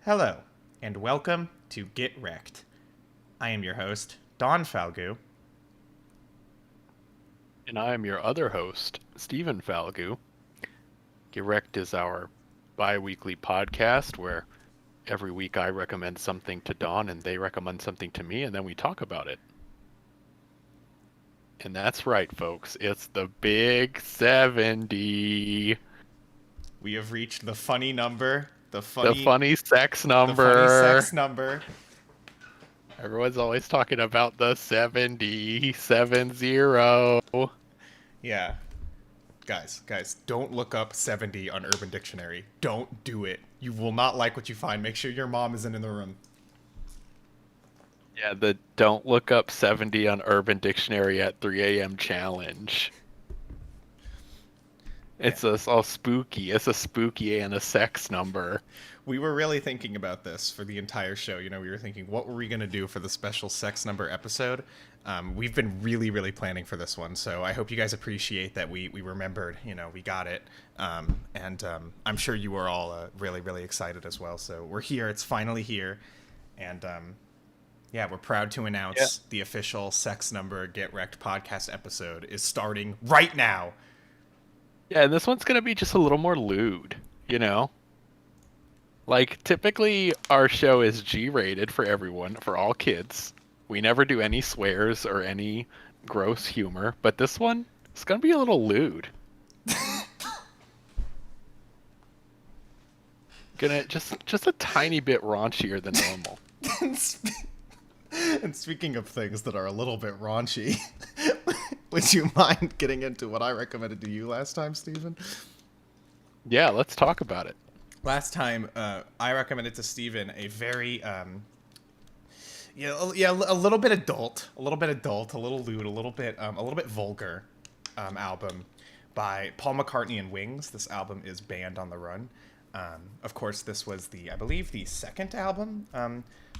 Hello, and welcome to Get Recc'd. I am your host, Don Falgout. And I am your other host, Stephen Falgu. Get Recc'd is our bi-weekly podcast where every week I recommend something to Don and they recommend something to me and then we talk about it. And that's right, folks. It's the big 70. We have reached the funny number, The funny sex the funny number. sex number. Everyone's always talking about the 70, 70. Yeah, guys, don't look up 70 on Urban Dictionary. Don't do it. You will not like what you find. Make sure your mom isn't in the room. Yeah, the don't look up 70 on Urban Dictionary at 3 a.m. challenge. Yeah. It's all spooky. It's a spooky and a sex number. We were really thinking about this for the entire show. We were thinking, what were we going to do for the special sex number episode? We've been really planning for this one, so I hope you guys appreciate that we remembered, we got it. And I'm sure you were all really excited as well. So we're here. It's finally here. And yeah, we're proud to announce the official sex number Get Recc'd podcast episode is starting right now. Yeah, and this one's gonna be just a little more lewd, you know? Like, typically our show is G-rated for everyone, for all kids. We never do any swears or any gross humor, but this one, it's gonna be a little lewd. Gonna just a tiny bit raunchier than normal. And speaking of things that are a little bit raunchy, would you mind getting into what I recommended to you last time, Stephen? Yeah, let's talk about it. Last time, I recommended to Stephen a very, a little bit adult, a little lewd, a little bit vulgar, album by Paul McCartney and Wings. This album is Band on the Run. Of course, this was I believe, the second album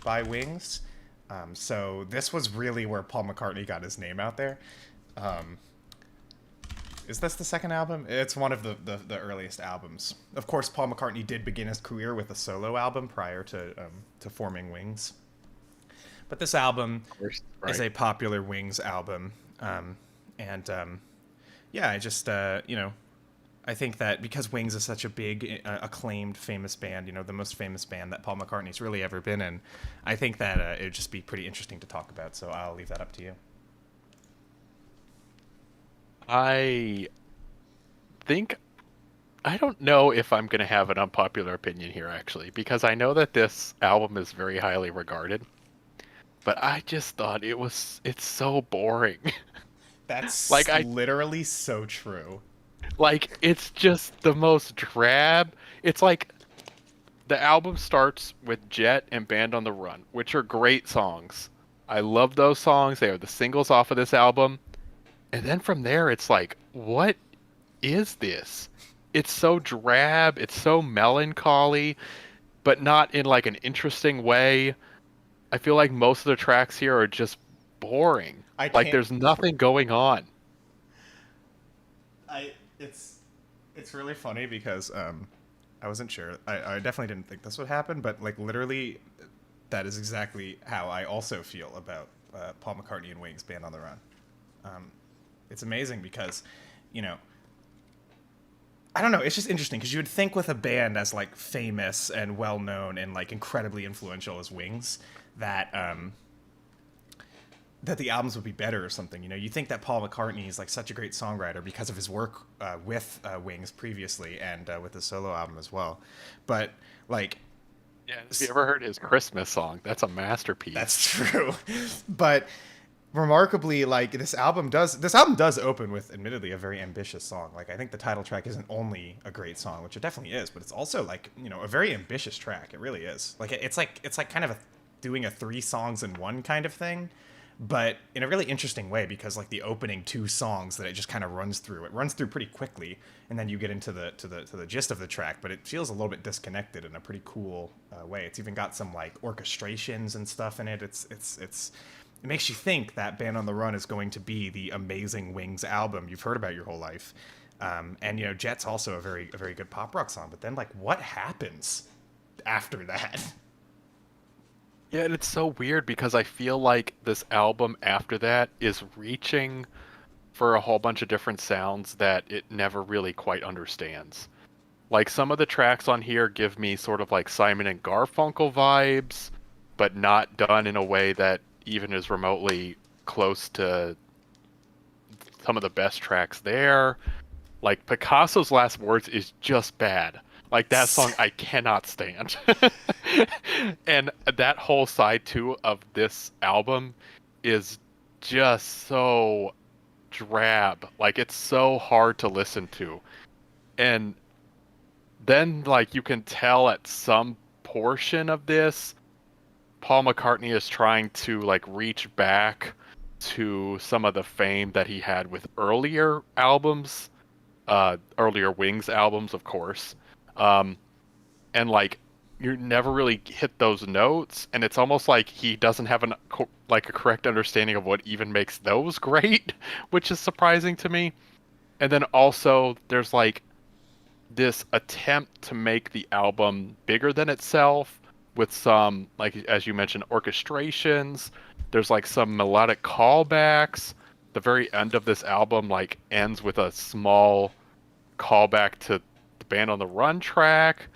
by Wings. So this was really where Paul McCartney got his name out there. Is this the second album? It's one of the earliest albums. Of course, Paul McCartney did begin his career with a solo album prior to forming Wings. But this album is a popular Wings album. Yeah, I just, I think that because Wings is such a big, acclaimed, famous band, the most famous band that Paul McCartney's really ever been in, I think that it would just be pretty interesting to talk about, so I'll leave that up to you. I don't know if I'm going to have an unpopular opinion here, actually, because I know that this album is very highly regarded, but I just thought it's so boring. That's Like, literally so true. like, it's just the most drab. It's like the album starts with Jet and Band on the Run, which are great songs. I love those songs. They are the singles off of this album. And then from there, it's like, what is this? It's so drab. It's so melancholy, but not in like an interesting way. I feel like most of the tracks here are just boring. I Like can't. there's nothing going on. I it's really funny because I wasn't sure. I definitely didn't think this would happen, but like literally, that is exactly how I also feel about Paul McCartney and Wings Band on the Run. It's amazing because, I don't know. It's just interesting because you would think with a band as like famous and well known and like incredibly influential as Wings that the albums would be better or something. You think that Paul McCartney is like such a great songwriter because of his work with Wings previously and with the solo album as well. But like, Yeah, have you ever heard his Christmas song? That's a masterpiece. that's true. But remarkably, like this album does open with admittedly a very ambitious song. Like I think the title track isn't only a great song, which it definitely is, but it's also like a very ambitious track. It really is. Like it's like kind of doing a 3 songs in one kind of thing, but in a really interesting way because like the opening 2 songs that it just kind of runs through. It runs through pretty quickly, and then you get into the gist of the track, but it feels a little bit disconnected in a pretty cool way. It's even got some like orchestrations and stuff in it. It makes you think that Band on the Run is going to be the amazing Wings album you've heard about your whole life. And Jet's also a very good pop rock song. But then, like, what happens after that. Yeah, and it's so weird because I feel like this album after that is reaching for a whole bunch of different sounds that it never really quite understands. Like some of the tracks on here give me sort of like Simon and Garfunkel vibes, but not done in a way that even is remotely close to some of the best tracks there. Like Picasso's Last Words is just bad. Like that song I cannot stand. And that whole side two of this album is just so drab. Like it's so hard to listen to. And then like you can tell at some portion of this Paul McCartney is trying to like reach back to some of the fame that he had with earlier albums, earlier Wings albums, of course. Um, and like you never really hit those notes, and it's almost like he doesn't have like a correct understanding of what even makes those great, which is surprising to me. And then also there's like this attempt to make the album bigger than itself with some, like as you mentioned, orchestrations. There's like some melodic callbacks. The very end of this album like ends with a small callback to the Band on the Run track,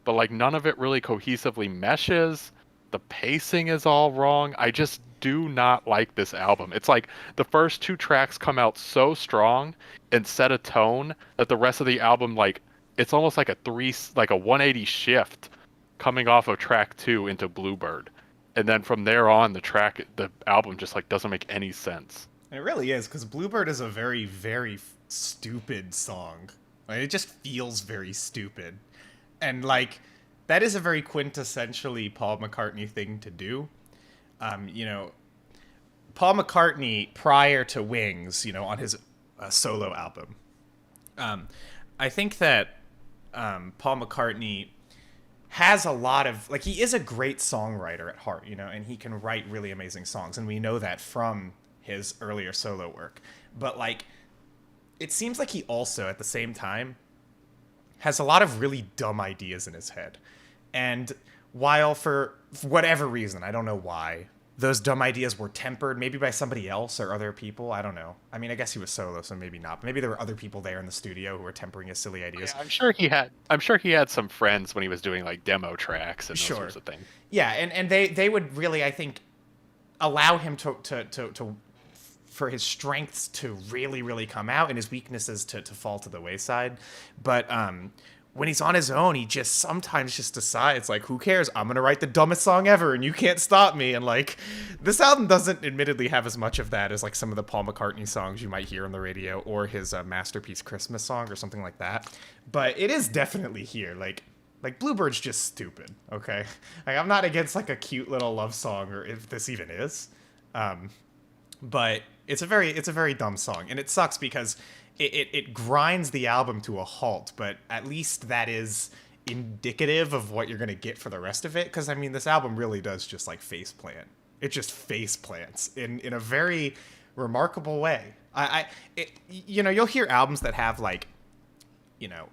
but like none of it really cohesively meshes. The pacing is all wrong. I just do not like this album. It's like the first two tracks come out so strong and set a tone that the rest of the album like it's almost like a 180 shift coming off of track 2 into Bluebird. And then from there on the album just like doesn't make any sense. It really is, because Bluebird is a very, very stupid song. Like, it just feels very stupid. And, like, that is a very quintessentially Paul McCartney thing to do. You know, Paul McCartney, prior to Wings, you know, on his solo album, I think that Paul McCartney has a lot of, like, he is a great songwriter at heart, you know, and he can write really amazing songs, and we know that from his earlier solo work. But, like, it seems like he also, at the same time, has a lot of really dumb ideas in his head. And while for whatever reason, I don't know why, those dumb ideas were tempered maybe by somebody else or other people. I don't know. I mean, I guess he was solo, so maybe not. But maybe there were other people there in the studio who were tempering his silly ideas. Yeah, I'm sure he had some friends when he was doing like demo tracks and those Sure. sorts of things. Yeah, and they would really, I think, allow him to for his strengths to really, really come out and his weaknesses to fall to the wayside. But when he's on his own, he just sometimes just decides, like, who cares? I'm going to write the dumbest song ever and you can't stop me. And, like, this album doesn't admittedly have as much of that as, like, some of the Paul McCartney songs you might hear on the radio or his Masterpiece Christmas song or something like that. But it is definitely here. Like Bluebird's just stupid, okay? Like, I'm not against, like, a cute little love song, or if this even is. But it's a very dumb song, and it sucks because it grinds the album to a halt, but at least that is indicative of what you're going to get for the rest of it. Because, I mean, this album really does just, like, faceplant. It just faceplants in a very remarkable way. You know, you'll hear albums that have, like, you know,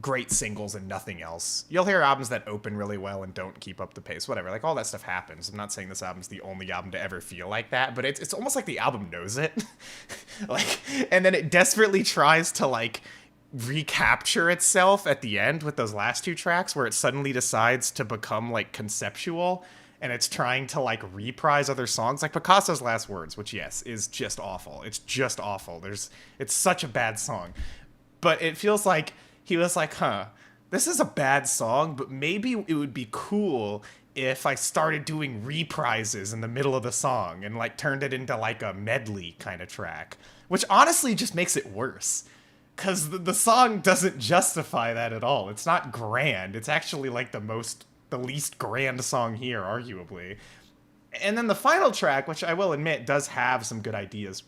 great singles and nothing else. You'll hear albums that open really well and don't keep up the pace, whatever. Like, all that stuff happens. I'm not saying this album's the only album to ever feel like that, but it's almost like the album knows it. Like, and then it desperately tries to, like, recapture itself at the end with those last two tracks where it suddenly decides to become, like, conceptual, and it's trying to, like, reprise other songs, like Picasso's Last Words, which, yes, is just awful. It's just awful. It's such a bad song. But it feels like he was like, this is a bad song, but maybe it would be cool if I started doing reprises in the middle of the song and, like, turned it into, like, a medley kind of track, which honestly just makes it worse. Because the song doesn't justify that at all. It's not grand. It's actually, like, the least grand song here, arguably. And then the final track, which I will admit does have some good ideas.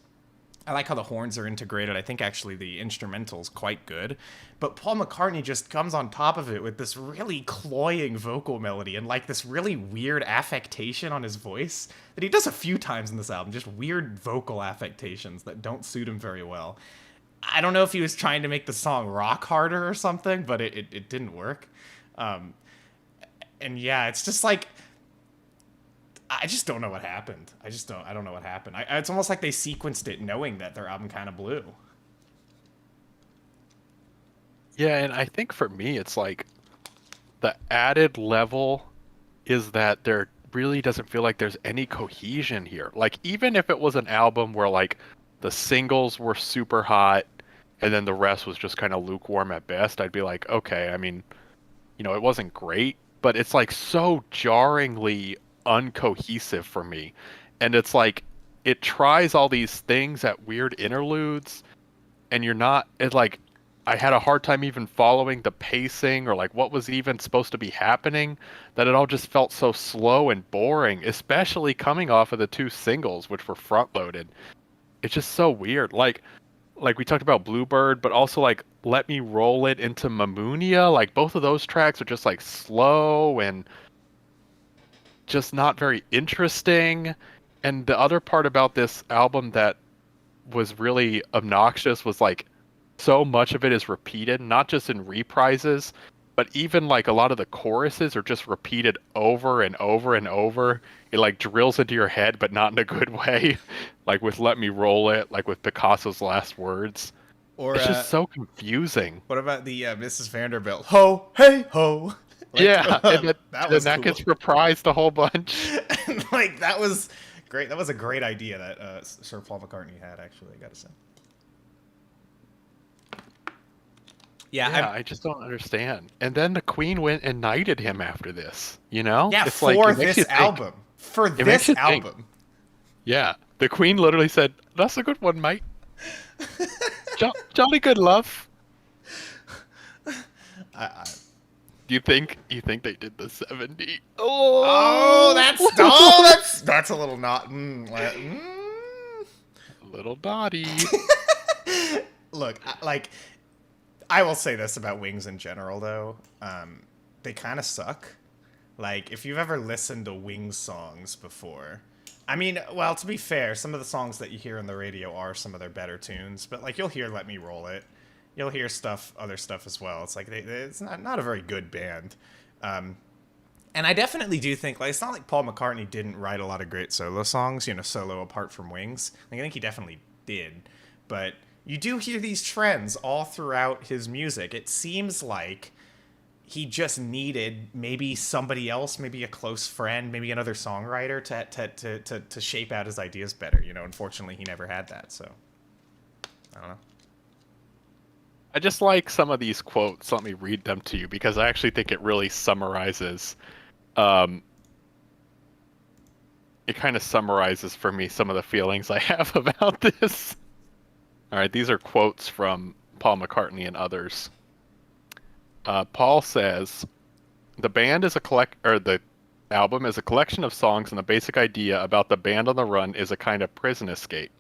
I like how the horns are integrated. I think actually the instrumental's quite good. But Paul McCartney just comes on top of it with this really cloying vocal melody and, like, this really weird affectation on his voice that he does a few times in this album. Just weird vocal affectations that don't suit him very well. I don't know if he was trying to make the song rock harder or something, but it didn't work. and yeah, it's just like I just don't know what happened. I don't know what happened. It's almost like they sequenced it knowing that their album kind of blew. Yeah, and I think for me, it's like the added level is that there really doesn't feel like there's any cohesion here. Like, even if it was an album where, like, the singles were super hot and then the rest was just kind of lukewarm at best, I'd be like, okay, I mean, it wasn't great, but it's like so jarringly uncohesive for me. And it's like it tries all these things at weird interludes, and you're not it like I had a hard time even following the pacing or like what was even supposed to be happening, that it all just felt so slow and boring, especially coming off of the two singles which were front loaded. It's just so weird. Like we talked about Bluebird, but also like Let Me Roll It into Mamunia. Like both of those tracks are just like slow and just not very interesting. And the other part about this album that was really obnoxious was like so much of it is repeated, not just in reprises, but even like a lot of the choruses are just repeated over and over and over. It like drills into your head, but not in a good way. Like with Let Me Roll It, like with Picasso's Last Words. Or It's just so confusing. what about the Mrs. Vanderbilt? Ho, hey, ho. Like, Yeah, that was that cool. gets reprised a whole bunch. Like that was great. That was a great idea that Sir Paul McCartney had. Actually, I gotta say. Yeah, I just don't understand. And then the Queen went and knighted him after this. Yeah, it's for like, this album. For this album. Yeah, the Queen literally said, "That's a good one, mate. Jolly good, love." You think they did the 70? Oh, that's a little not. A little naughty. Look, like, I will say this about Wings in general, though. They kind of suck. Like, if you've ever listened to Wings songs before, I mean, well, to be fair, some of the songs that you hear on the radio are some of their better tunes, but like, you'll hear Let Me Roll It. You'll hear other stuff as well. It's like it's not a very good band, and I definitely do think like it's not like Paul McCartney didn't write a lot of great solo songs, solo apart from Wings. Like, I think he definitely did, but you do hear these trends all throughout his music. It seems like he just needed maybe somebody else, maybe a close friend, maybe another songwriter to shape out his ideas better. Unfortunately, he never had that. So I don't know. I just like some of these quotes. Let me read them to you because I actually think it really summarizes. It kind of summarizes for me some of the feelings I have about this. All right, these are quotes from Paul McCartney and others. Paul says, the album is a collection of songs, and the basic idea about the band on the run is a kind of prison escape.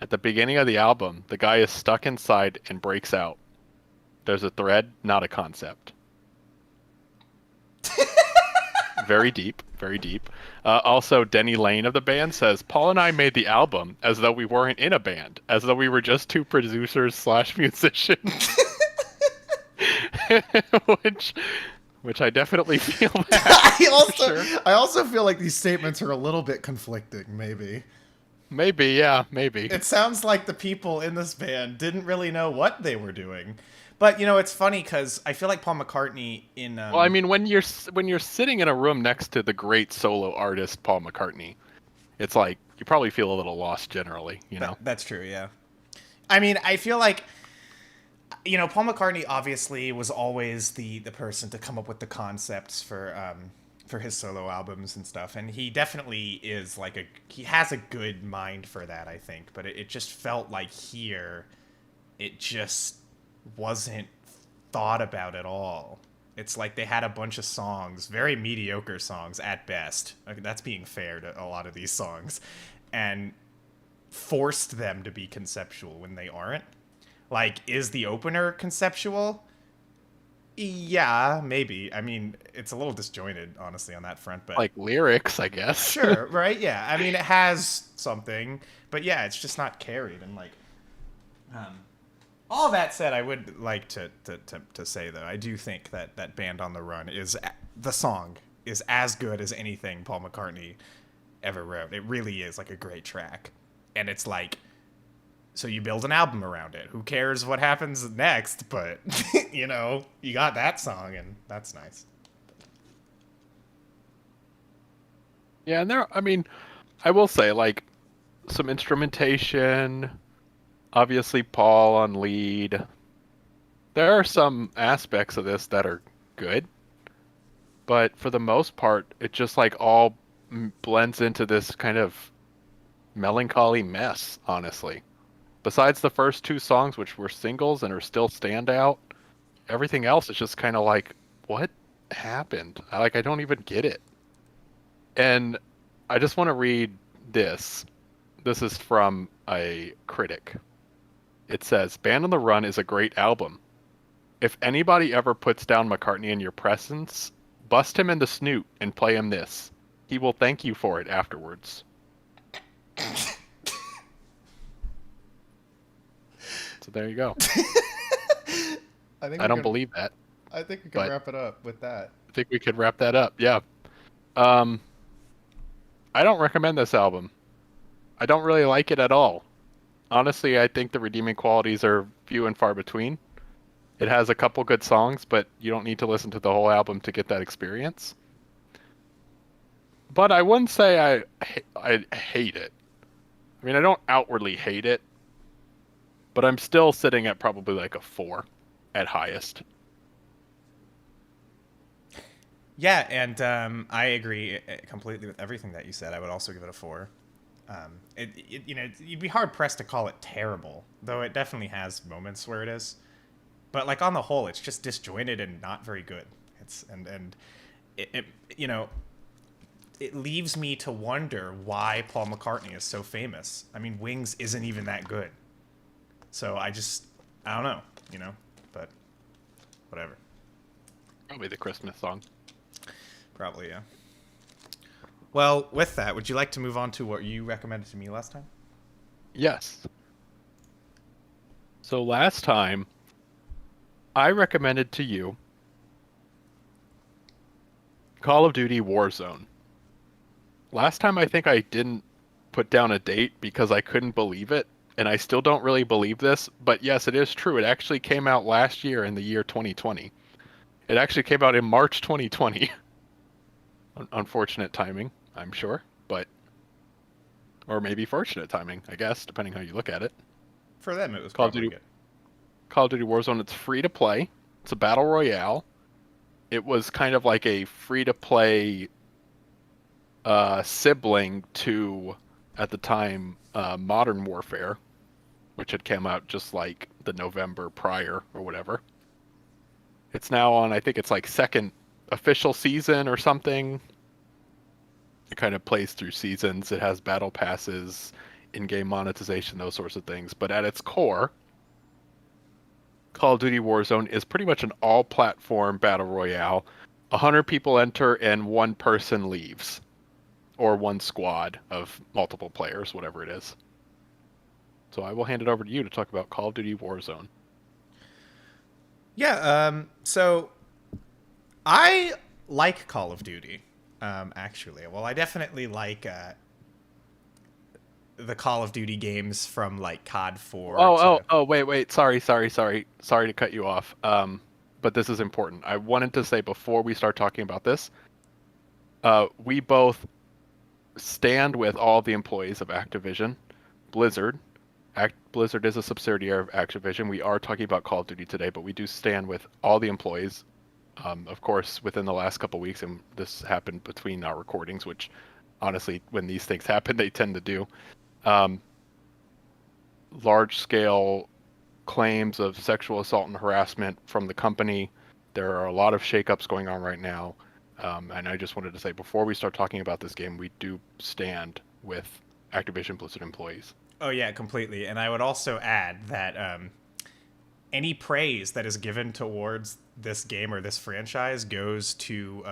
At the beginning of the album, the guy is stuck inside and breaks out. There's a thread, not a concept. Very deep, very deep. Also, Denny Lane of the band says, Paul and I made the album as though we weren't in a band, as though we were just two producers / musicians. Which I definitely feel that. I also feel like these statements are a little bit conflicting, maybe. Maybe, yeah, maybe. It sounds like the people in this band didn't really know what they were doing. But, it's funny because I feel like Paul McCartney in... Well, I mean, when you're sitting in a room next to the great solo artist Paul McCartney, it's like you probably feel a little lost generally, That's true, yeah. I mean, I feel like, Paul McCartney obviously was always the person to come up with the concepts for his solo albums and stuff, and he definitely is he has a good mind for that, I think, but it just felt like here it just wasn't thought about at all. It's like they had a bunch of songs, very mediocre songs at best. Okay, that's being fair to a lot of these songs, and forced them to be conceptual when they aren't. Like, is the opener conceptual? Yeah, maybe. I mean, it's a little disjointed, honestly, on that front, but... Like lyrics, I guess. Sure, right? Yeah. I mean, it has something, but yeah, it's just not carried. And, all that said, I would like to say, though, I do think that Band on the Run is... The song is as good as anything Paul McCartney ever wrote. It really is like a great track. And it's like, so you build an album around it. Who cares what happens next? But, you know, you got that song, and that's nice. Yeah, and I mean, I will say, like, some instrumentation, obviously Paul on lead. There are some aspects of this that are good, but for the most part, it just like all blends into this kind of melancholy mess, honestly. Besides the first two songs, which were singles and are still standout, everything else is just kind of like, what happened? I don't even get it. And I just want to read this. This is from a critic. It says, Band on the Run is a great album. If anybody ever puts down McCartney in your presence, bust him in the snoot and play him this. He will thank you for it afterwards. So there you go. I don't believe that. I think we can wrap it up with that. I think we could wrap that up. Yeah. I don't recommend this album. I don't really like it at all. Honestly, I think the redeeming qualities are few and far between. It has a couple good songs, but you don't need to listen to the whole album to get that experience. But I wouldn't say I hate it. I mean, I don't outwardly hate it, but I'm still sitting at probably like a 4 at highest. Yeah, and I agree completely with everything that you said. I would also give it a 4. You'd be hard pressed to call it terrible, though it definitely has moments where it is. But like on the whole, it's just disjointed and not very good. It leaves me to wonder why Paul McCartney is so famous. I mean, Wings isn't even that good. So I don't know, but whatever. Probably the Christmas song. Probably, yeah. Well, with that, would you like to move on to what you recommended to me last time? Yes. So last time, I recommended to you Call of Duty Warzone. Last time I think I didn't put down a date because I couldn't believe it, and I still don't really believe this, but yes, it is true. It actually came out last year in the year 2020. It actually came out in March 2020. Unfortunate timing, I'm sure, or maybe fortunate timing, I guess, depending how you look at it. For them, it was probably good. Call of Duty Warzone, it's free to play. It's a battle royale. It was kind of like a free to play sibling to, at the time, Modern Warfare, which had come out just like the November prior or whatever. It's now on, I think it's like second official season or something. It kind of plays through seasons. It has battle passes, in-game monetization, those sorts of things. But at its core, Call of Duty Warzone is pretty much an all-platform battle royale. 100 people enter and one person leaves. Or one squad of multiple players, whatever it is. So I will hand it over to you to talk about Call of Duty Warzone. Yeah, so I like Call of Duty, actually. Well, I definitely like the Call of Duty games from like COD 4. Wait. Sorry to cut you off. But this is important. I wanted to say before we start talking about this, we both stand with all the employees of Activision Blizzard. Blizzard is a subsidiary of Activision. We are talking about Call of Duty today, but we do stand with all the employees. Of course, within the last couple of weeks, and this happened between our recordings, which honestly, when these things happen, they tend to do. Large-scale claims of sexual assault and harassment from the company. There are a lot of shakeups going on right now. And I just wanted to say, before we start talking about this game, we do stand with Activision Blizzard employees. Oh, yeah, completely. And I would also add that any praise that is given towards this game or this franchise goes to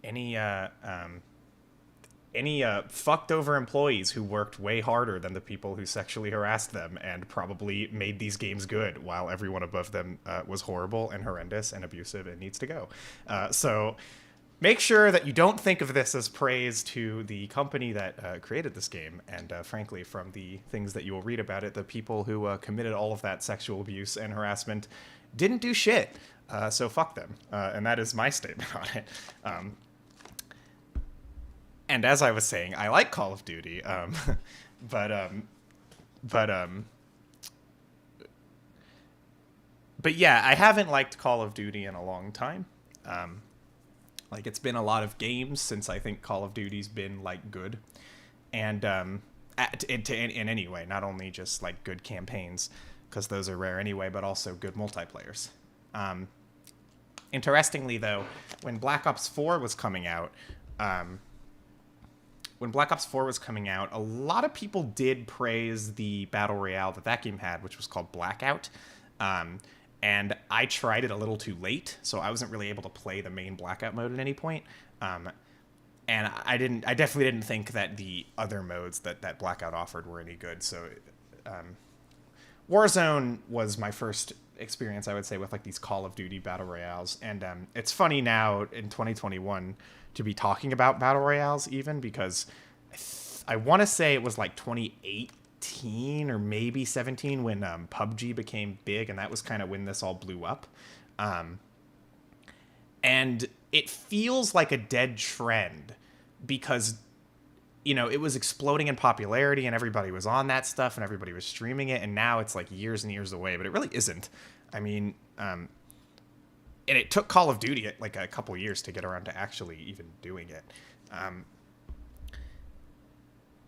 any fucked over employees who worked way harder than the people who sexually harassed them and probably made these games good while everyone above them was horrible and horrendous and abusive and needs to go. So make sure that you don't think of this as praise to the company that created this game. And frankly, from the things that you will read about it, the people who committed all of that sexual abuse and harassment didn't do shit. So fuck them. And that is my statement on it. And as I was saying, I like Call of Duty, but but um, but yeah, I haven't liked Call of Duty in a long time. Like it's been a lot of games since I think Call of Duty's been like good, and in any way, not only just like good campaigns, because those are rare anyway, but also good multiplayers. Interestingly, though, when Black Ops 4 was coming out, a lot of people did praise the battle royale that that game had, which was called Blackout. And I tried it a little too late, so I wasn't really able to play the main Blackout mode at any point. And I definitely didn't think that the other modes that Blackout offered were any good. So Warzone was my first experience, I would say, with like these Call of Duty battle royales. And it's funny now in 2021 to be talking about battle royales, even because I want to say it was like 2018 or maybe 17 when PUBG became big, and that was kind of when this all blew up. And it feels like a dead trend because, you know, it was exploding in popularity and everybody was on that stuff and everybody was streaming it, and now it's like years and years away, but it really isn't. I mean, and it took Call of Duty like a couple years to get around to actually even doing it.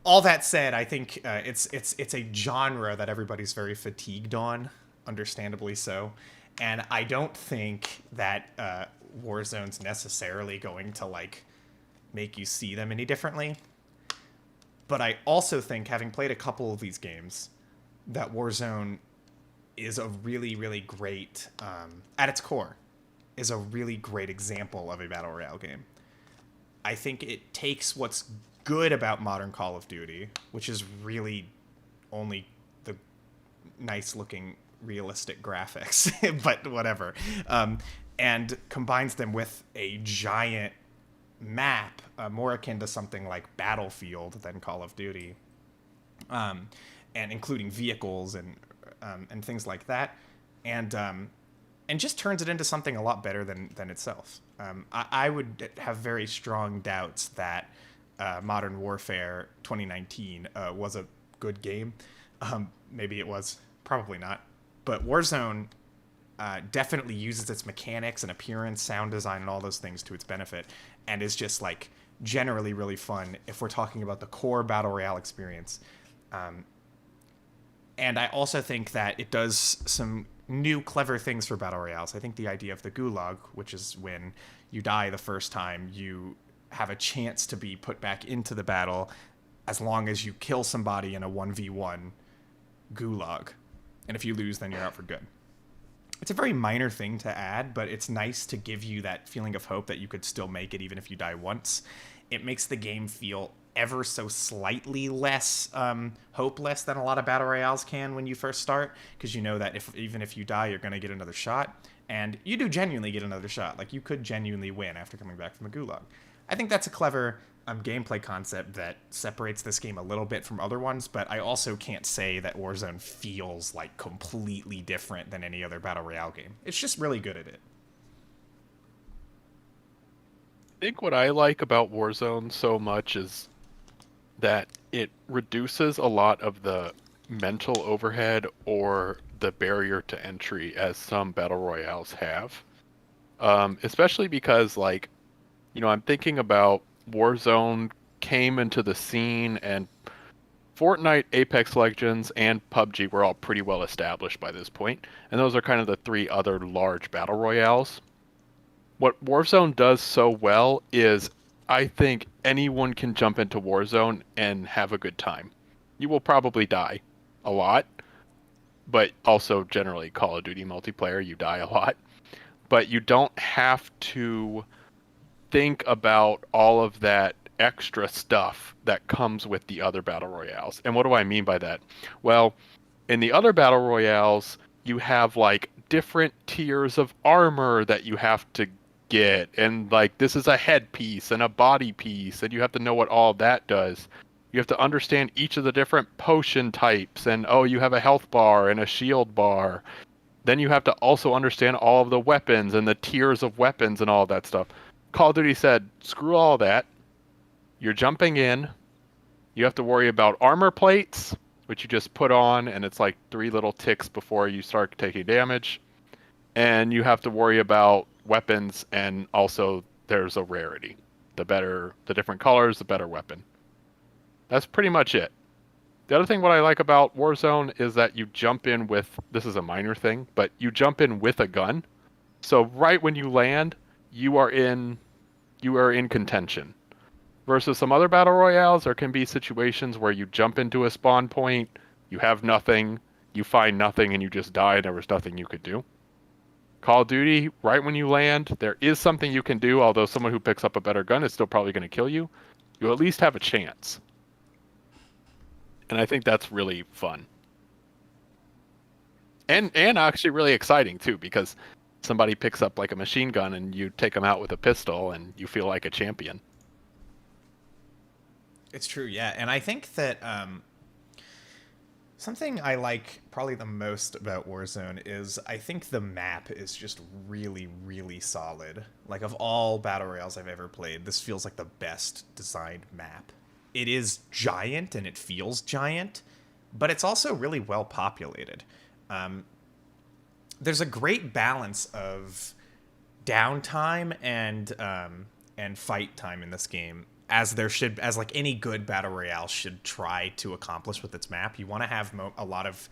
All that said, I think it's a genre that everybody's very fatigued on, understandably so, and I don't think that Warzone's necessarily going to like make you see them any differently. But I also think, having played a couple of these games, that Warzone is a really, really great, at its core, is a really great example of a battle royale game. I think it takes what's good about modern Call of Duty, which is really only the nice-looking, realistic graphics, but whatever, and combines them with a giant map, more akin to something like Battlefield than Call of Duty, and including vehicles and things like that, and just turns it into something a lot better than itself. I would have very strong doubts that Modern Warfare 2019 was a good game. Maybe it was, probably not. But Warzone definitely uses its mechanics and appearance, sound design, and all those things to its benefit, and is just like generally really fun if we're talking about the core battle royale experience. And I also think that it does some new clever things for battle royales. I think the idea of the gulag, which is when you die the first time, you have a chance to be put back into the battle as long as you kill somebody in a 1v1 gulag. And if you lose, then you're out for good. It's a very minor thing to add, but it's nice to give you that feeling of hope that you could still make it even if you die once. It makes the game feel ever so slightly less hopeless than a lot of battle royales can when you first start, because you know that even if you die, you're going to get another shot, and you do genuinely get another shot. Like, you could genuinely win after coming back from a gulag. I think that's a clever gameplay concept that separates this game a little bit from other ones, but I also can't say that Warzone feels like completely different than any other battle royale game. It's just really good at it. I think what I like about Warzone so much is that it reduces a lot of the mental overhead or the barrier to entry as some battle royales have. Especially because, like, you know, I'm thinking about Warzone came into the scene, and Fortnite, Apex Legends, and PUBG were all pretty well established by this point, and those are kind of the three other large battle royales. What Warzone does so well is, I think anyone can jump into Warzone and have a good time. You will probably die a lot, but also generally Call of Duty multiplayer, you die a lot. But you don't have to think about all of that extra stuff that comes with the other battle royales. And what do I mean by that? Well, in the other battle royales, you have like different tiers of armor that you have to get, and like this is a headpiece and a body piece, and you have to know what all of that does. You have to understand each of the different potion types, and oh, you have a health bar and a shield bar. Then you have to also understand all of the weapons and the tiers of weapons and all of that stuff. Call of Duty said, screw all that. You're jumping in. You have to worry about armor plates, which you just put on, and it's like 3 little ticks before you start taking damage. And you have to worry about weapons, and also there's a rarity. The different colors, the better weapon. That's pretty much it. The other thing what I like about Warzone is that you jump in with, this is a minor thing, but you jump in with a gun. So right when you land, you are in contention. Versus some other battle royales, there can be situations where you jump into a spawn point, you have nothing, you find nothing, and you just die, and there was nothing you could do. Call of Duty, right when you land, there is something you can do, although someone who picks up a better gun is still probably going to kill you. You at least have a chance. And I think that's really fun. And actually really exciting, too, because somebody picks up like a machine gun and you take them out with a pistol and you feel like a champion. It's true, yeah. And I think that something I like probably the most about Warzone is I think the map is just really, really solid. Like, of all battle royales I've ever played, this feels like the best designed map. It is giant and it feels giant, but it's also really well populated. There's a great balance of downtime and fight time in this game, as like any good battle royale should try to accomplish with its map. You want to have a lot of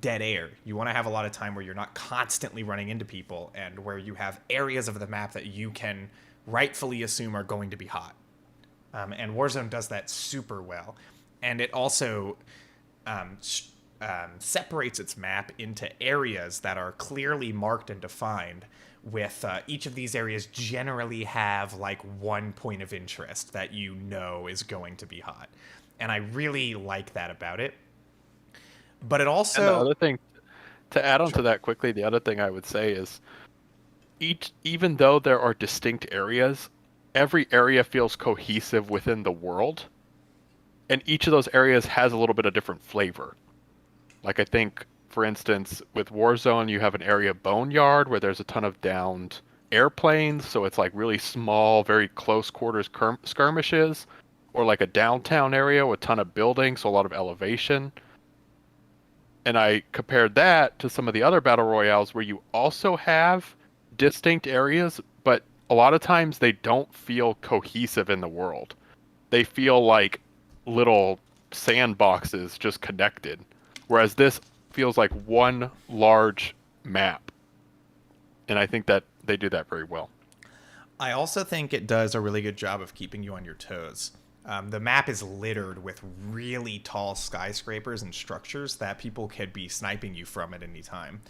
dead air. You want to have a lot of time where you're not constantly running into people, and where you have areas of the map that you can rightfully assume are going to be hot. And Warzone does that super well. And it also separates its map into areas that are clearly marked and defined, with each of these areas generally have like one point of interest that you know is going to be hot. And I really like that about it. But it also... And the other thing, to add on to that quickly, the other thing I would say is even though there are distinct areas, every area feels cohesive within the world, and each of those areas has a little bit of different flavor. Like, I think, for instance, with Warzone, you have an area Boneyard where there's a ton of downed airplanes, so it's like really small, very close quarters skirmishes, or like a downtown area with a ton of buildings, so a lot of elevation. And I compared that to some of the other battle royales where you also have distinct areas, but a lot of times they don't feel cohesive in the world. They feel like little sandboxes just connected, whereas this feels like one large map. And I think that they do that very well. I also think it does a really good job of keeping you on your toes. The map is littered with really tall skyscrapers and structures that people could be sniping you from at any time.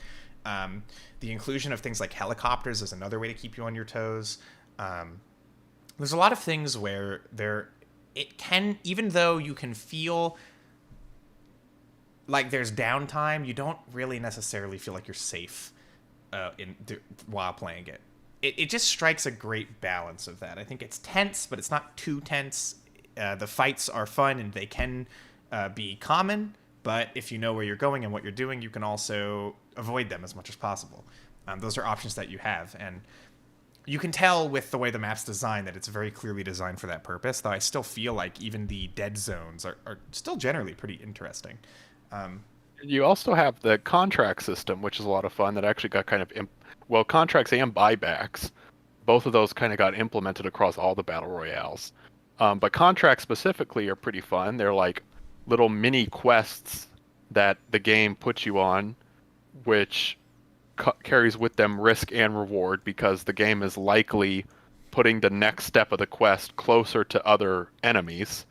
The inclusion of things like helicopters is another way to keep you on your toes. There's a lot of things where it can, even though you can feel like there's downtime, you don't really necessarily feel like you're safe while playing it. It just strikes a great balance of that. I think it's tense, but it's not too tense. The fights are fun and they can be common, but if you know where you're going and what you're doing, you can also avoid them as much as possible. Those are options that you have, and you can tell with the way the map's designed that it's very clearly designed for that purpose, though I still feel like even the dead zones are still generally pretty interesting. You also have the contract system, which is a lot of fun, that actually got kind of... contracts and buybacks, both of those kind of got implemented across all the battle royales. But contracts specifically are pretty fun. They're like little mini quests that the game puts you on, which carries with them risk and reward, because the game is likely putting the next step of the quest closer to other enemies,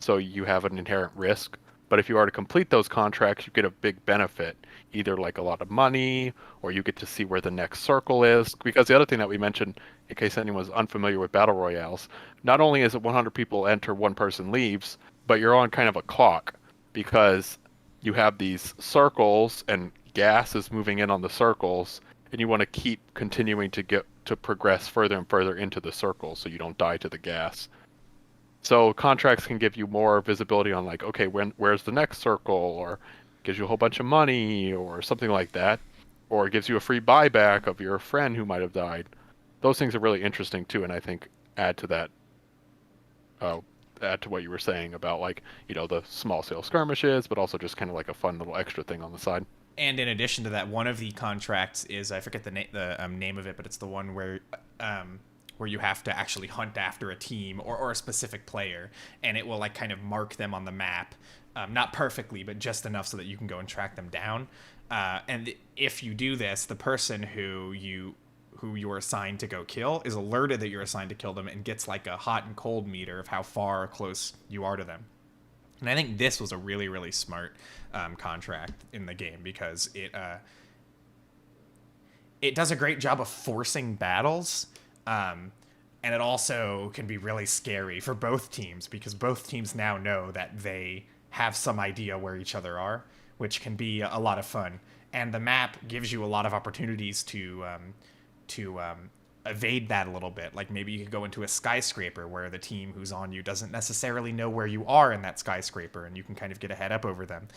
so you have an inherent risk. But if you are to complete those contracts, you get a big benefit, either like a lot of money, or you get to see where the next circle is. Because the other thing that we mentioned, in case anyone's unfamiliar with battle royales, not only is it 100 people enter, one person leaves, but you're on kind of a clock, because you have these circles and gas is moving in on the circles, and you want to keep continuing to get to progress further and further into the circle so you don't die to the gas. So contracts can give you more visibility on like, okay, where's the next circle, or gives you a whole bunch of money or something like that, or it gives you a free buyback of your friend who might have died. Those things are really interesting too, and I think add to that, uh, add to what you were saying about like, the small scale skirmishes, but also just kind of like a fun little extra thing on the side. And in addition to that, one of the contracts is, I forget the name of it, but it's the one where you have to actually hunt after a team or a specific player, and it will like kind of mark them on the map, not perfectly, but just enough so that you can go and track them down. And if you do this, the person who you're assigned to go kill is alerted that you're assigned to kill them and gets like a hot and cold meter of how far or close you are to them. And I think this was a really, really smart contract in the game because it does a great job of forcing battles, and it also can be really scary for both teams because both teams now know that they have some idea where each other are, which can be a lot of fun. And the map gives you a lot of opportunities to evade that a little bit. Like maybe you could go into a skyscraper where the team who's on you doesn't necessarily know where you are in that skyscraper, and you can kind of get a head up over them,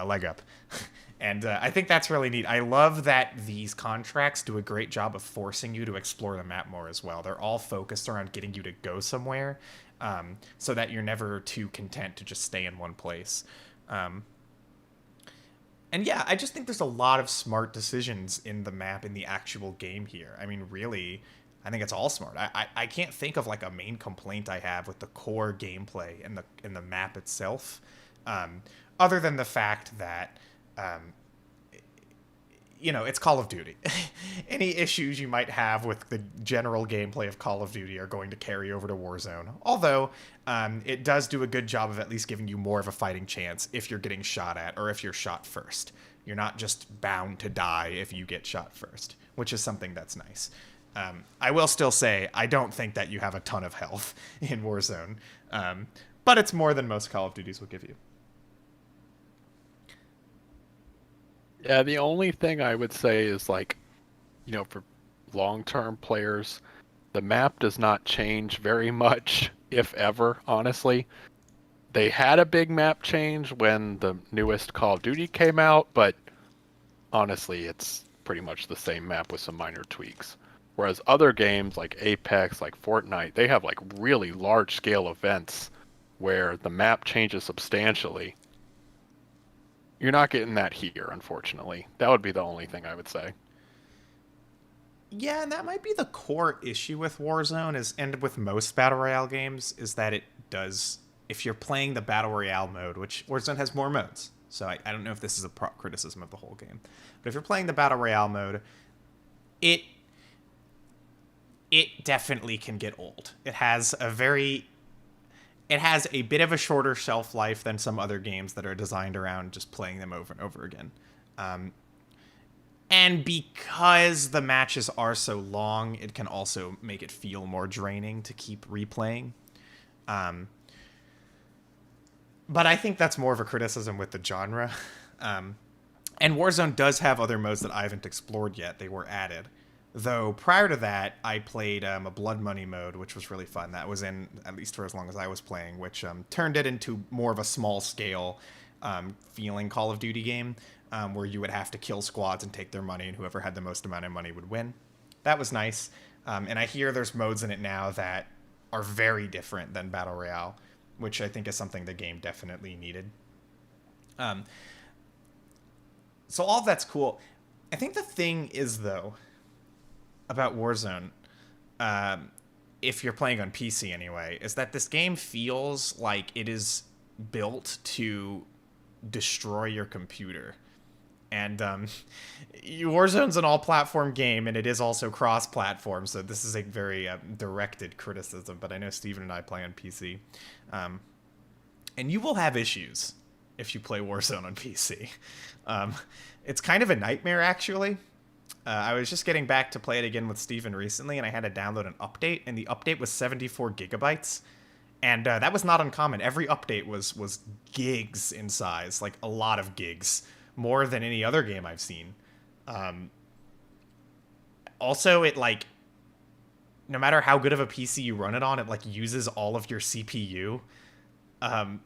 leg up. And I think that's really neat. I love that these contracts do a great job of forcing you to explore the map more as well. They're all focused around getting you to go somewhere, so that you're never too content to just stay in one place. And yeah, I just think there's a lot of smart decisions in the map in the actual game here. I mean, really, I think it's all smart. I can't think of like a main complaint I have with the core gameplay in the map itself, other than the fact that it's Call of Duty. Any issues you might have with the general gameplay of Call of Duty are going to carry over to Warzone. Although, it does do a good job of at least giving you more of a fighting chance if you're getting shot at or if you're shot first. You're not just bound to die if you get shot first, which is something that's nice. I will still say, I don't think that you have a ton of health in Warzone, but it's more than most Call of Duties will give you. Yeah, the only thing I would say is like, for long-term players, the map does not change very much, if ever, honestly. They had a big map change when the newest Call of Duty came out, but honestly, it's pretty much the same map with some minor tweaks. Whereas other games like Apex, like Fortnite, they have like really large-scale events where the map changes substantially. You're not getting that here, unfortunately. That would be the only thing I would say. Yeah, and that might be the core issue with Warzone and with most Battle Royale games, is that it does, if you're playing the Battle Royale mode, which Warzone has more modes, so I don't know if this is a criticism of the whole game, but if you're playing the Battle Royale mode, it definitely can get old. It has a bit of a shorter shelf life than some other games that are designed around just playing them over and over again. And because the matches are so long, it can also make it feel more draining to keep replaying. But I think that's more of a criticism with the genre. And Warzone does have other modes that I haven't explored yet. They were added. Though prior to that, I played a Blood Money mode, which was really fun. That was in, at least for as long as I was playing, which turned it into more of a small-scale feeling Call of Duty game, where you would have to kill squads and take their money, and whoever had the most amount of money would win. That was nice. And I hear there's modes in it now that are very different than Battle Royale, which I think is something the game definitely needed. So all that's cool. I think the thing is, though, about Warzone, if you're playing on PC anyway, is that this game feels like it is built to destroy your computer. And Warzone's an all-platform game, and it is also cross-platform, so this is a very directed criticism, but I know Steven and I play on PC. And you will have issues if you play Warzone on PC. It's kind of a nightmare, actually. I was just getting back to play it again with Steven recently, and I had to download an update, and the update was 74 gigabytes. And that was not uncommon. Every update was gigs in size, like a lot of gigs, more than any other game I've seen. Um, Also, it like no matter how good of a PC you run it on, it like uses all of your CPU. Um,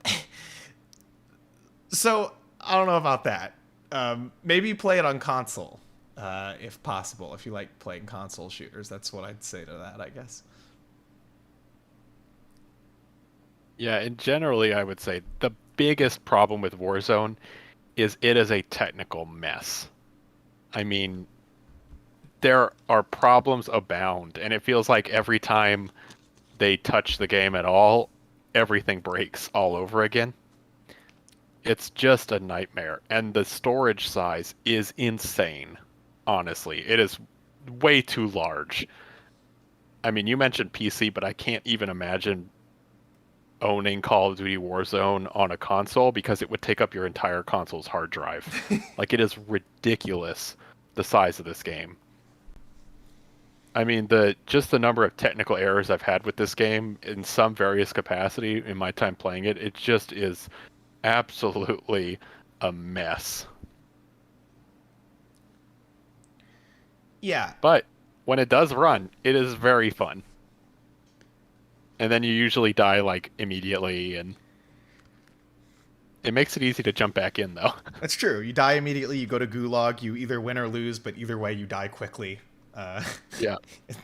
so I don't know about that. Maybe play it on console, if possible. If you like playing console shooters, that's what I'd say to that, I guess. Yeah, and generally, I would say the biggest problem with Warzone is it is a technical mess. I mean, there are problems abound, and it feels like every time they touch the game at all, everything breaks all over again. It's just a nightmare, and the storage size is insane. Honestly, it is way too large. I mean, you mentioned PC, but I can't even imagine owning Call of Duty Warzone on a console because it would take up your entire console's hard drive. Like, it is ridiculous the size of this game. I mean, the number of technical errors I've had with this game in some various capacity in my time playing it, it just is absolutely a mess. Yeah, But when it does run, it is very fun. And then you usually die like immediately, and it makes it easy to jump back in though. that's true. You die immediately. You go to Gulag. You either win or lose, but either way, you die quickly. Uh, Yeah.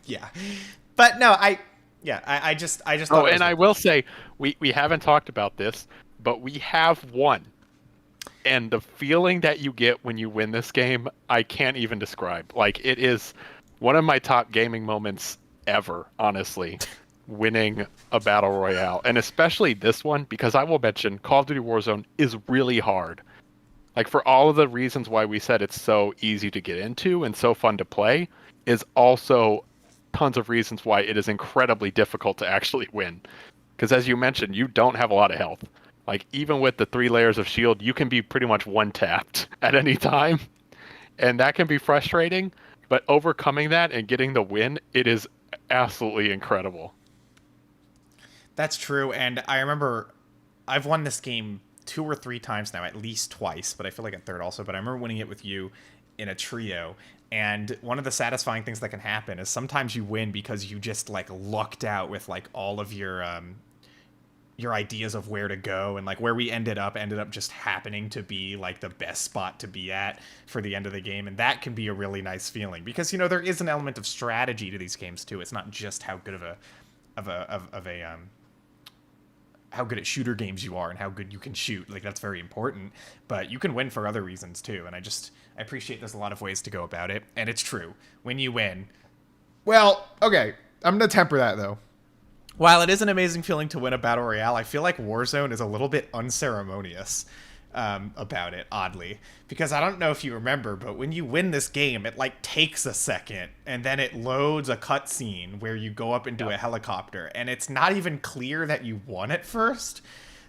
yeah, but no, I just thought Oh, it and was I will say we haven't talked about this, but we have won. And the feeling that you get when you win this game, I can't even describe. Like, it is one of my top gaming moments ever, honestly, winning a battle royale. And especially this one, because I will mention Call of Duty Warzone is really hard. Like, for all of the reasons why we said it's so easy to get into and so fun to play, is also tons of reasons why it is incredibly difficult to actually win. Because as you mentioned, you don't have a lot of health. Like, even with the 3 layers of shield, you can be pretty much one-tapped at any time. And that can be frustrating, but overcoming that and getting the win, it is absolutely incredible. That's true, and I remember I've won this game 2 or 3 times now, at least twice, but I feel like a third also. But I remember winning it with you in a trio, and one of the satisfying things that can happen is sometimes you win because you just like lucked out with like all of your ideas of where to go, and like where we ended up just happening to be like the best spot to be at for the end of the game, and that can be a really nice feeling because there is an element of strategy to these games too. It's not just how good of a how good at shooter games you are and how good you can shoot. Like, that's very important, but you can win for other reasons too. And I appreciate there's a lot of ways to go about it. And it's true. When you win, well, okay, I'm going to temper that though. While it is an amazing feeling to win a battle royale, I feel like Warzone is a little bit unceremonious about it, oddly. Because I don't know if you remember, but when you win this game, it like takes a second, and then it loads a cutscene where you go up into a helicopter, and it's not even clear that you won at first.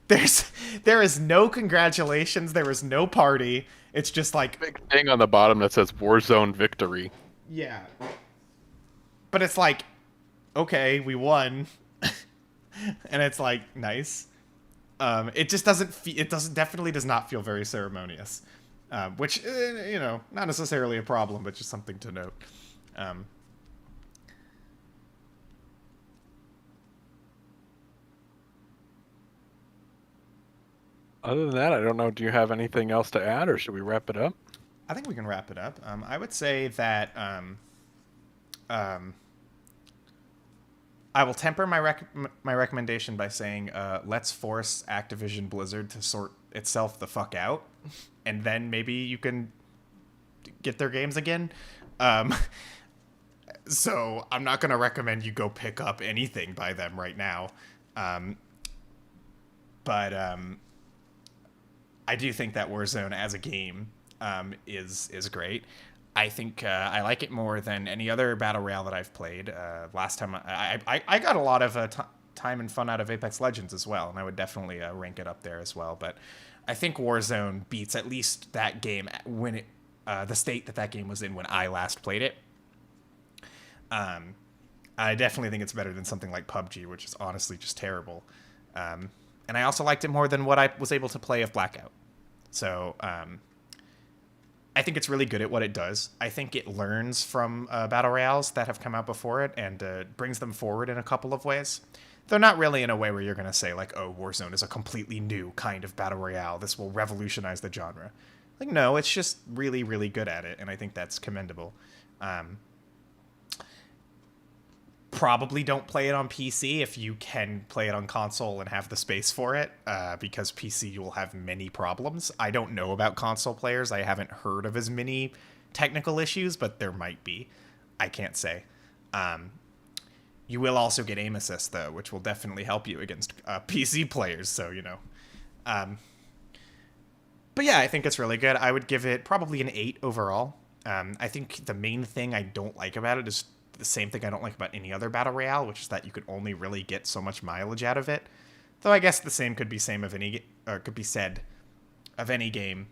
There is no congratulations, there is no party. It's just like Big thing on the bottom that says Warzone Victory. yeah. But it's like, okay, we won. And it's like nice. It just doesn't. It doesn't definitely does not feel very ceremonious, which not necessarily a problem, but just something to note. Other than that, I don't know. Do you have anything else to add, or should we wrap it up? I think we can wrap it up. I would say that um, I will temper my recommendation by saying let's force Activision Blizzard to sort itself the fuck out, and then maybe you can get their games again. Um, so I'm not going to recommend you go pick up anything by them right now. Um, but I do think that Warzone as a game is great. I think I like it more than any other battle royale that I've played. Last time I got a lot of time and fun out of Apex Legends as well, and I would definitely rank it up there as well. But I think Warzone beats at least that game when the state that game was in when I last played it. I definitely think it's better than something like PUBG, which is honestly just terrible. And I also liked it more than what I was able to play of Blackout. So I think it's really good at what it does. I think it learns from battle royales that have come out before it and brings them forward in a couple of ways. Though not really in a way where you're going to say, like, oh, Warzone is a completely new kind of battle royale. This will revolutionize the genre. Like, no, it's just really, really good at it, and I think that's commendable. Probably don't play it on PC if you can play it on console and have the space for it, because PC will have many problems. I don't know about console players. I haven't heard of as many technical issues, but there might be. I can't say. You will also get aim assist, though, which will definitely help you against PC players, so, you know. But yeah, I think it's really good. I would give it probably an 8 overall. I think the main thing I don't like about it is the same thing I don't like about any other battle royale, which is that you could only really get so much mileage out of it. Though I guess the same could be said of any game.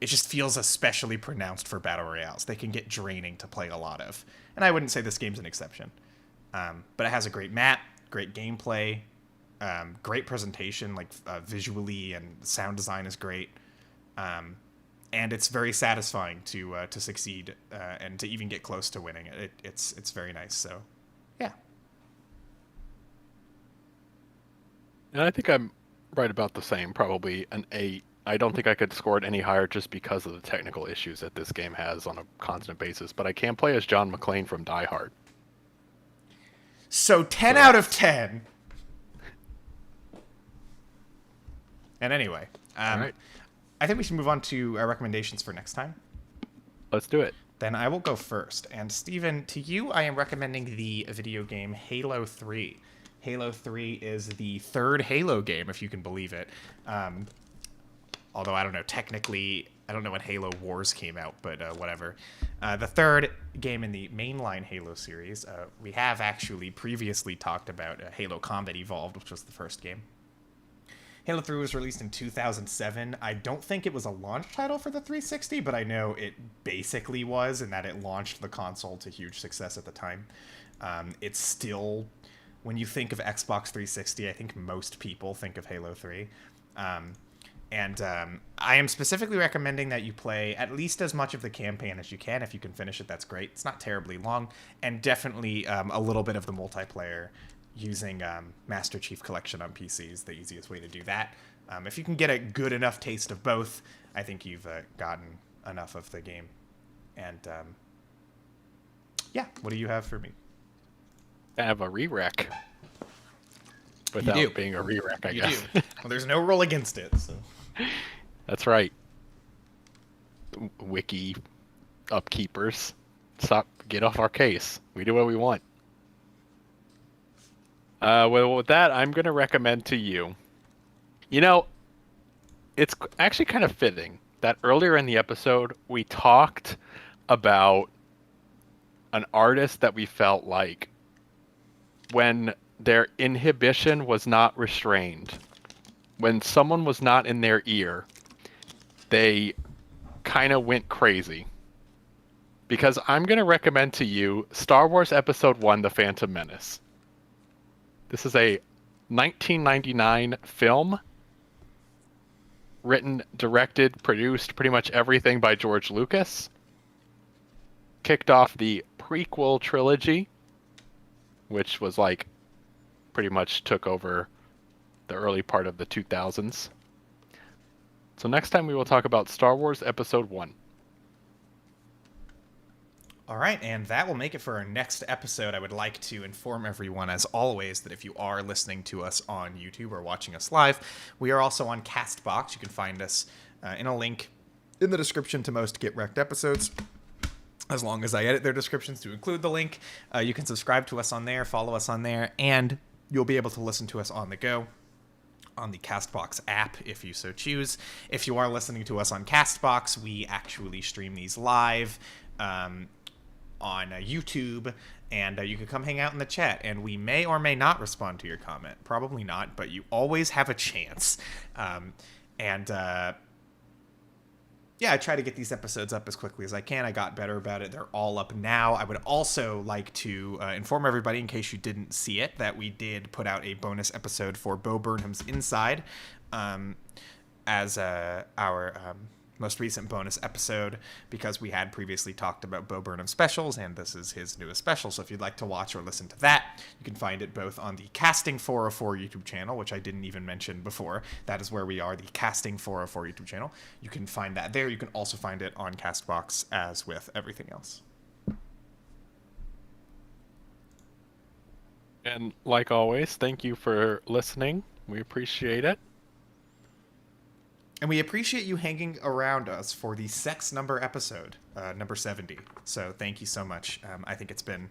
It just feels especially pronounced for battle royales. They can get draining to play a lot of, and I wouldn't say this game's an exception. But it has a great map, great gameplay, great presentation, like visually, and sound design is great. And it's very satisfying to succeed and to even get close to winning it. It's very nice. So, yeah. And I think I'm right about the same, probably an 8. I don't think I could score it any higher just because of the technical issues that this game has on a constant basis. But I can play as John McClane from Die Hard. So 10 out of 10. And anyway, all right. I think we should move on to our recommendations for next time. Let's do it. Then I will go first. And Steven, to you, I am recommending the video game Halo 3. Halo 3 is the third Halo game, if you can believe it. Although, I don't know, technically, I don't know when Halo Wars came out, but whatever. The third game in the mainline Halo series. We have actually previously talked about Halo Combat Evolved, which was the first game. Halo 3 was released in 2007. I don't think it was a launch title for the 360, but I know it basically was, in that it launched the console to huge success at the time. It's still, when you think of Xbox 360, I think most people think of Halo 3. And I am specifically recommending that you play at least as much of the campaign as you can. If you can finish it, that's great. It's not terribly long, and definitely a little bit of the multiplayer. Using Master Chief Collection on PC is the easiest way to do that. If you can get a good enough taste of both, I think you've gotten enough of the game. And yeah, what do you have for me? I have a re-rec. Without being a re-rec, I guess. You do. Well, there's no rule against it. So. That's right. Wiki upkeepers. Get off our case. We do what we want. Well, with that, I'm going to recommend to you. You know, it's actually kind of fitting that earlier in the episode, we talked about an artist that we felt like when their inhibition was not restrained, when someone was not in their ear, they kind of went crazy. Because I'm going to recommend to you Star Wars Episode 1, The Phantom Menace. This is a 1999 film, written, directed, produced, pretty much everything by George Lucas. Kicked off the prequel trilogy, which was like, pretty much took over the early part of the 2000s. So next time we will talk about Star Wars Episode 1. All right, and that will make it for our next episode. I would like to inform everyone, as always, that if you are listening to us on YouTube or watching us live, we are also on CastBox. You can find us in a link in the description to most Get Recc'd episodes. As long as I edit their descriptions to include the link, you can subscribe to us on there, follow us on there, and you'll be able to listen to us on the go on the CastBox app, if you so choose. If you are listening to us on CastBox, we actually stream these live on YouTube, and you can come hang out in the chat, and we may or may not respond to your comment. Probably not, but you always have a chance. Yeah, I try to get these episodes up as quickly as I can. I got better about it. They're all up now. I would also like to inform everybody, in case you didn't see it, that we did put out a bonus episode for Bo Burnham's Inside as our most recent bonus episode, because we had previously talked about Bo Burnham's specials, and this is his newest special. So if you'd like to watch or listen to that, you can find it both on the Casting 404 YouTube channel, which I didn't even mention before. That is where we are, the Casting 404 YouTube channel. You can find that there. You can also find it on Castbox, as with everything else. And like always, thank you for listening. We appreciate it. And we appreciate you hanging around us for the sex number episode, number 70. So thank you so much. I think it's been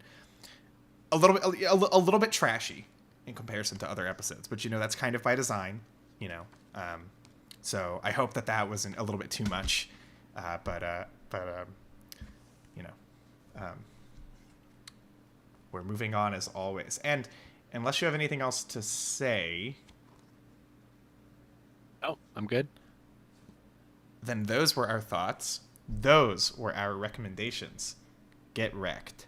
a little bit trashy in comparison to other episodes, but that's kind of by design, So I hope that wasn't a little bit too much, but we're moving on as always. And unless you have anything else to say, Oh, I'm good. then those were our thoughts. Those were our recommendations. Get wrecked.